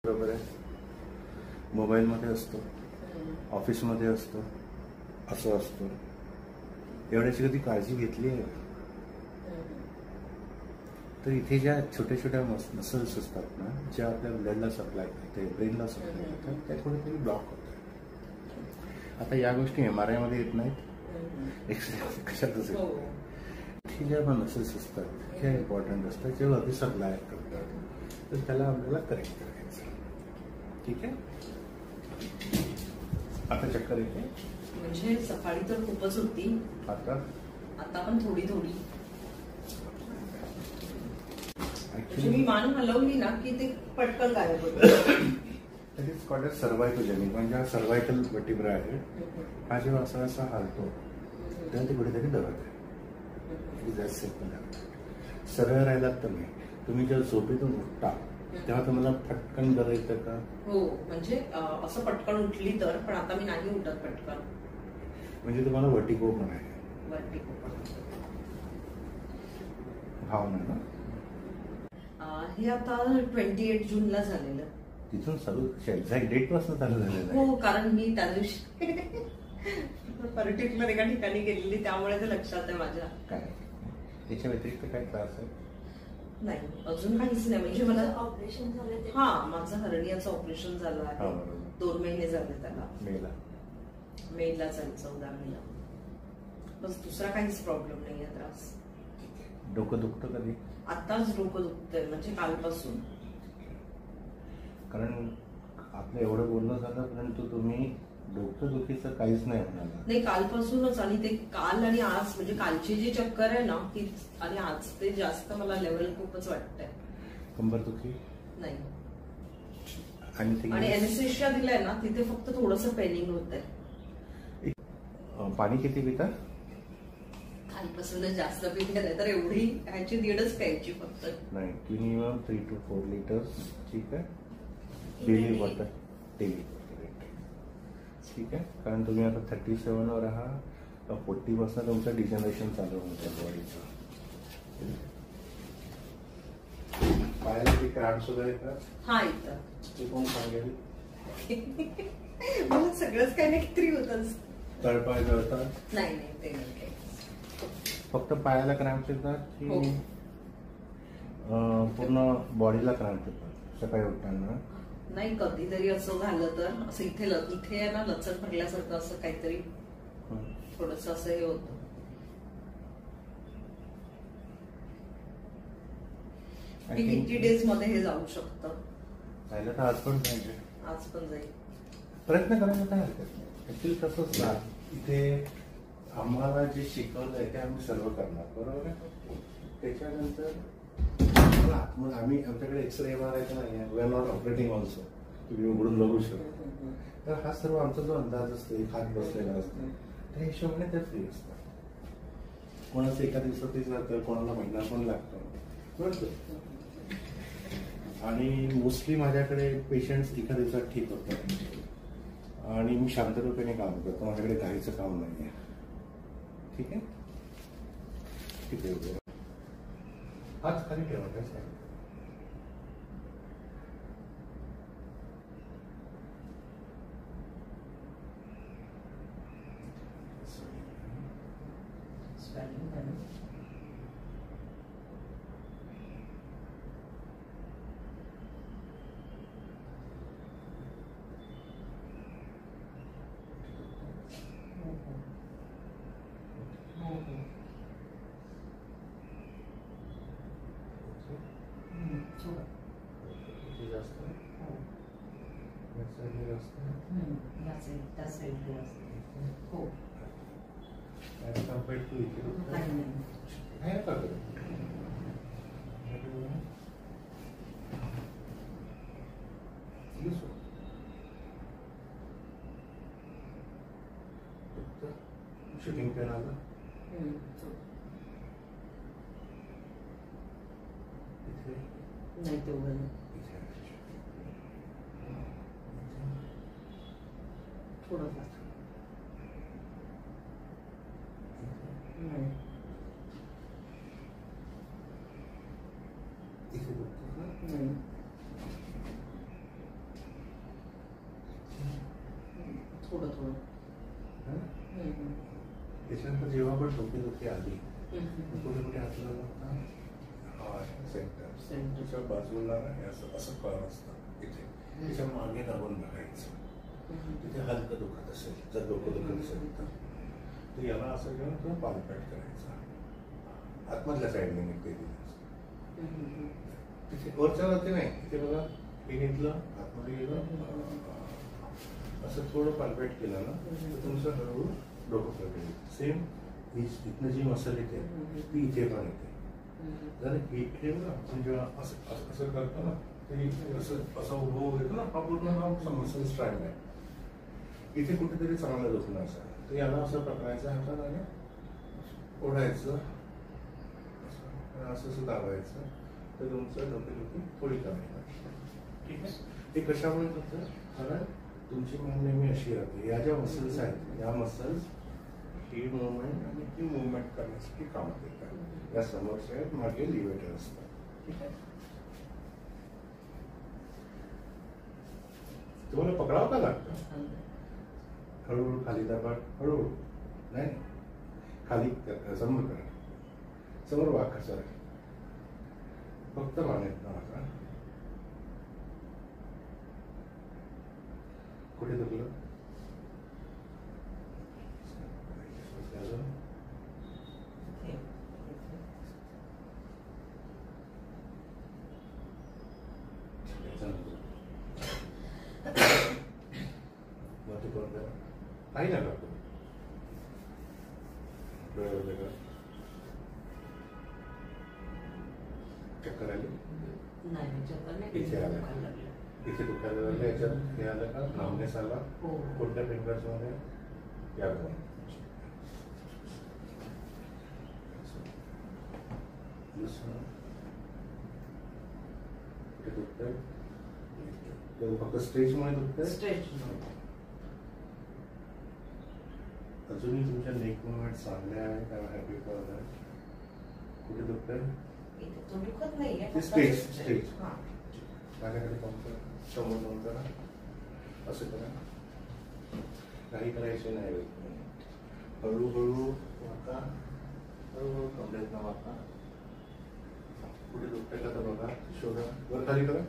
बरोबर आहे. मोबाईलमध्ये असतो, ऑफिसमध्ये असतो, असं असतं. एवढ्याची कधी काळजी घेतली आहे? तर इथे ज्या छोट्या छोट्या मसल्स असतात ना, ज्या आपल्या ब्लडला सप्लाय करते, ब्रेनला सप्लाय करतात, त्या कुठेतरी ब्लॉक होतात. आता या गोष्टी MRI मध्ये येत नाहीत, एक्सरे कशातच येत नाही. इथे ज्या मसल्स असतात त्या इम्पॉर्टंट असतात, जे वरती सप्लाय करतात, तर त्याला आपल्याला करेक्ट करायचं. ठीक आहे. आता चक्कर येते म्हणजे सकाळी तर खूपच होती, आता पण थोडी थोडी. मी मान हलवली ना की ते पटकन गायब होतं. That is called as cervicogenic. म्हणजे हा सर्वायकल वर्टिब्रा आहे. हा जेव्हा असा असा हालतो तेव्हा ते कुठेतरी दबत आहे. सरळ राहिलात तर नाही. तुम्ही जेव्हा झोपेतून उठता तेव्हा तुम्हाला पटकन बरं येतं का? हो, म्हणजे असं पटकन उठली तर, पण आता मी नाही उठत पटकन. म्हणजे तुम्हाला वर्टिगो पण आहे? वर्टिगो पण भाव नाही ना? हे आता 28 जूनला झालेलं. तिथून चालू एक्झॅक्ट डेट पासून चालू झालेलं आहे? हो, कारण मी त्या दिवशी पर्टिक्युलर एका ठिकाणी गेलेली, त्यामुळे ते लक्षात आहे माझ्या. काय त्याच्या व्यतिरिक्त काय त्रास आहे? नाही, अजून काहीच नाही. म्हणजे मला ऑपरेशन झालं. हा, माझं हर्नियाचं ऑपरेशन झालं आहे. 2 महिने झाले त्याला. मेला झालं, 14 मेला. बस, दुसरा काहीच प्रॉब्लेम नाहीये, त्रास. डोकं दुखतं कधी? आताच डोकं दुखतंय, म्हणजे कालपासून. कारण आपलं एवढं बोलणं झालं, परंतु तुम्ही डोकं दुखीचं काहीच नाही म्हणाला. नाही, कालपासूनच. आणि ते काल आणि आज, म्हणजे कालची जी चक्कर आहे ना ती, आणि आज ते जास्त मला लेवल खूपच वाटतंय. कंबर दुखी नाही. आणि एनेस्थेशिया दिलाय ना, तिथे फक्त थोडंसं पेनिंग होतंय. पाणी किती पिता? कालपासूनच जास्त पिते नाही तर एवढी ह्याची 1.5 प्यायची फक्त. नाही, मिनिमम 3 to 4 लिटर्स. ठीक आहे. Daily water, daily. ठीक आहे. कारण तुम्ही आता 37 वर आहात, 40 पासून तुमचं डिजनरेशन चालू होतं बॉडीचं. पायाला ते क्रॅम्प सुद्धा येतात? हा, येतात. ते कोण सांगेल? मला सगळंच काही ना किती होतच. तळपाय जळतात? नाही नाही, ते नाही. फक्त पायाला क्रॅम्प येतात की पूर्ण बॉडीला क्रॅम्प येतात सकाळी उठताना? नाही, कधीतरी असं झालं तर असं इथे आहे ना, लचक भरल्यासारखं असं काहीतरी थोडस असं हे होतं. किती डेज मध्ये हे जाऊ शकतं? जायला तर आज पण पाहिजे. आज पण जाईल. प्रयत्न करायला काय हरकत नाही. ऍक्च्युली कसंच ना, इथे आम्हाला जे शिकवलं आहे ते आम्ही सर्व करणार, बरोबर आहे. त्याच्यानंतर आम्ही, आमच्याकडे एक्सरे MRI नाही आहे. We are not operating also. तुम्ही उघडून बघू शकता. तर हा सर्व आमचा जो अंदाज असतो, एक हात बसलेला असतो, त्या हिशोबाने ते फ्री असतात. कोणाचं एका दिवसातच जातं, कोणाला महिना पण लागतो. आणि मोस्टली माझ्याकडे पेशंट्स एका दिवसात ठीक होतात आणि मी शांततेने काम करतो. माझ्याकडे घाईचं काम नाही आहे. ठीक आहे. ठीक आहे. हात खाली ठेवा. काय सांग? शूटिंग पेन आलं? नाही, तेवढं थोडंफार. थोडं थोडं. त्याच्यानंतर जेव्हा पण डोकेदुखी आली कुठे कुठे हातला सेंटर त्याच्या बाजूला असं कळ असतं इथे त्याच्या मागे लागून बघायचं तिथे हलकं दुखत असेल जर डोकं दुखत असेल तर याला असं घेऊन किंवा पालपेट करायचा आतमधल्या साईडने निघते तिथे वरच्या वरती नाही तिथे बघा हे घेतलं आतमध्ये गेलं असं थोडं पालपेट केलं ना तर तुमचं हळूहळू डोकं पडेल. सेम इथनं जी मसल येते ती इथे पण येते. जर हे ठेवलं आपण जेव्हा असं असं करतो ना ते असं उभं येतो ना हा पूर्ण मसल स्ट्राईक आहे. इथे कुठेतरी चांगलं दुखणं असं तर याला असं पकडायचं हाताने ओढायचं असं असं दाबायचं तर तुमचं डोकेदुखी थोडी कमी होईल. ठीक आहे. ते कशामुळे होतं कारण तुमची मान नेहमी अशी राहते. या ज्या मसल्स आहेत या मसल्स ही मुवमेंट आणि ती मुवमेंट करण्यासाठी काम देतात. या समोरच्या आहेत मागे लिव्हेटर असतात. ठीक आहे. तुम्हाला पकडावं का लागतं हळूहळू खाली दाबा हळूहळू नाही खाली समोर करा समोर वाका सर फक्त मानेत ना वाका कुठे दुखलं काही नका चक्कर आली इथे आलं इथे दुखायला लागलं याच्यात हे आलं का लांबनेस आला कोणत्या फिंगर्स मध्ये या दुखतंय फक्त स्ट्रेचमुळे दुखतंय अजूनही तुमच्या नेक मुवमेंट चांगल्या आहेत हॅपी फॉर कुठे दुखतंय तो दुखत नाही स्ट्रेच स्ट्रेच माझ्याकडे पंप समोर नव्हतं असं करा काही करायचे नाही हळूहळू वाका हळूहळू कमरेत ना वाका कुठे दुखतंय का तर बघा शोधा वर खाली करा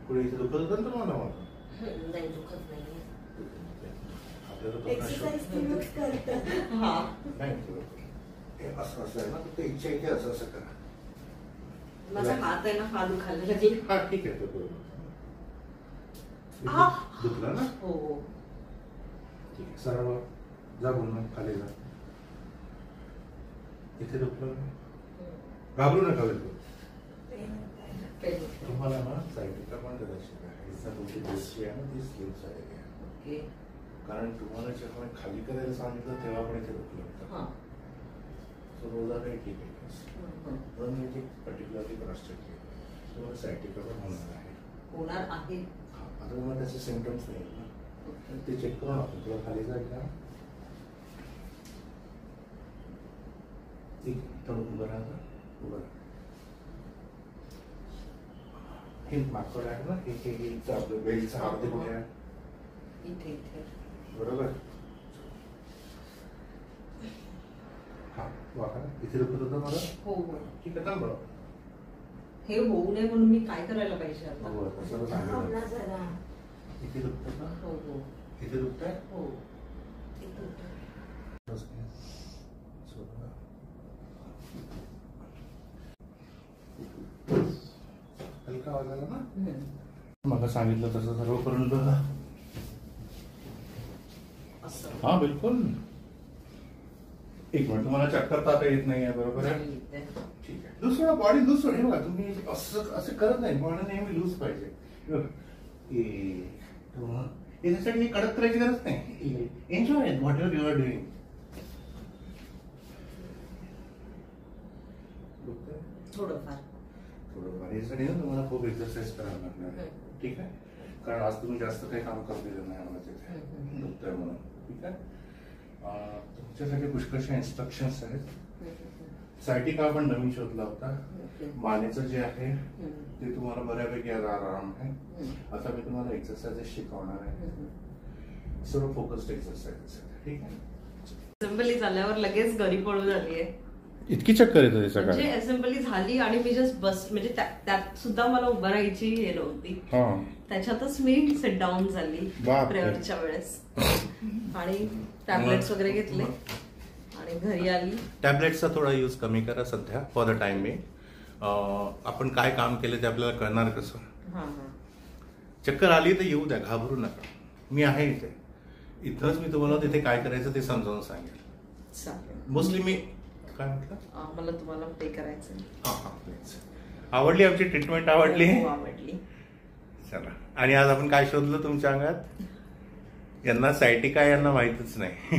कुठे इथे दुखत होतं ना तुम्हाला मला नाही दुखत नाही असं असं आहे ना ते इच्छा इथे असं असं करा माझा हात आहे ना हा दुखायला लागली हा ठीक आहे दुखला ना हो ठीक आहे सरळ जा बोल खाली जा इथे दुखलं घाबरू नका बिलकुल तुम्हाला ना सायटिका पण दर्शक आहे तुमची दृष्टी आहे ना ती स्लिप झालेली आहे कारण तुम्हाला जेव्हा खाली करायला सांगितलं तेव्हा पण इथे दुखलं होतं सो रोजा काही ठीक आहे पण मी पर्टिक्युलरली क्रॉस-चेक केलं तुम्हाला सायटिका पण होणार आहे आता तुम्हाला त्याचे सिम्पटम्स नाही ना ते चेक करून आपण तुला खाली जाईल का ठीक थोडं उभं राहा उभं हे मागचं आहे ना हे आपलं बेल्टचा हात कुठे आहे इथे इथे बरोबर हा वाका इथे दुखत होतं मला हो हो ठीक आहे बरोबर हे होऊ नये म्हणून मी काय करायला पाहिजे आता हो तसं सांगितलं इथे दुखतं का हो हो इथे दुखतंय हो हलका आवाज आला ना मला सांगितलं तसं सर्व करून बघा हा बिलकुल एक मिनिट तुम्हाला चक्कर ताता येत नाही आहे बरोबर आहे ठीक आहे लूज सोडा बॉडी लूज सोडा हे बघा तुम्ही असं करत नाही बॉडी नेहमी लूज पाहिजे याच्यासाठी कडक करायची गरज नाही enjoy whatever you are doing थोडंफार यासाठी ना तुम्हाला खूप एक्सरसाइज करायला लागणार आहे ठीक आहे कारण आज तुम्ही जास्त काही काम करू दिलं नाही आम्हाला तिथे दुखतंय म्हणून ठीक आहे तुमच्यासाठी पुष्कळशा इन्स्ट्रक्शन्स आहेत सायटिका आपण नवीन शोधला होता. ओके. मानेचं जे आहे ते तुम्हाला बऱ्यापैकी आराम आहे. आता मी तुम्हाला एक्सरसाइजेस शिकवणार आहे, सर्व फोकस्ड एक्सरसाइजेस. ठीक आहे. असेंबली झाल्यावर लगेच घरी पळून आली आहे. इतकी चक्कर येत होती सकाळी. म्हणजे असेंबली झाली आणि मी जस्ट बस, म्हणजे त्यात सुद्धा मला उभं राहायची हे नव्हती. त्याच्यातच मी सिट डाऊन झाली प्रेयरच्या वेळेस आणि टॅबलेट्स वगैरे घेतले आणि घरी आली. टॅबलेटचा थोडा यूज कमी करा सध्या फॉर द टाइम बी. आपण काय काम केलं ते आपल्याला कळणार कसं. चक्कर आली तर येऊ द्या, घाबरू नका, मी आहे इथे. इथंच मी तुम्हाला तिथे काय करायचं ते समजावून सांगेल. मोस्टली मी काय म्हटलं, मला तुम्हाला पे करायचं. आवडली आमची ट्रीटमेंट? आवडली? आवडली. चला. आणि आज आपण काय शोधलं तुमच्या अंगात? यांना सायटिका यांना माहितच नाही.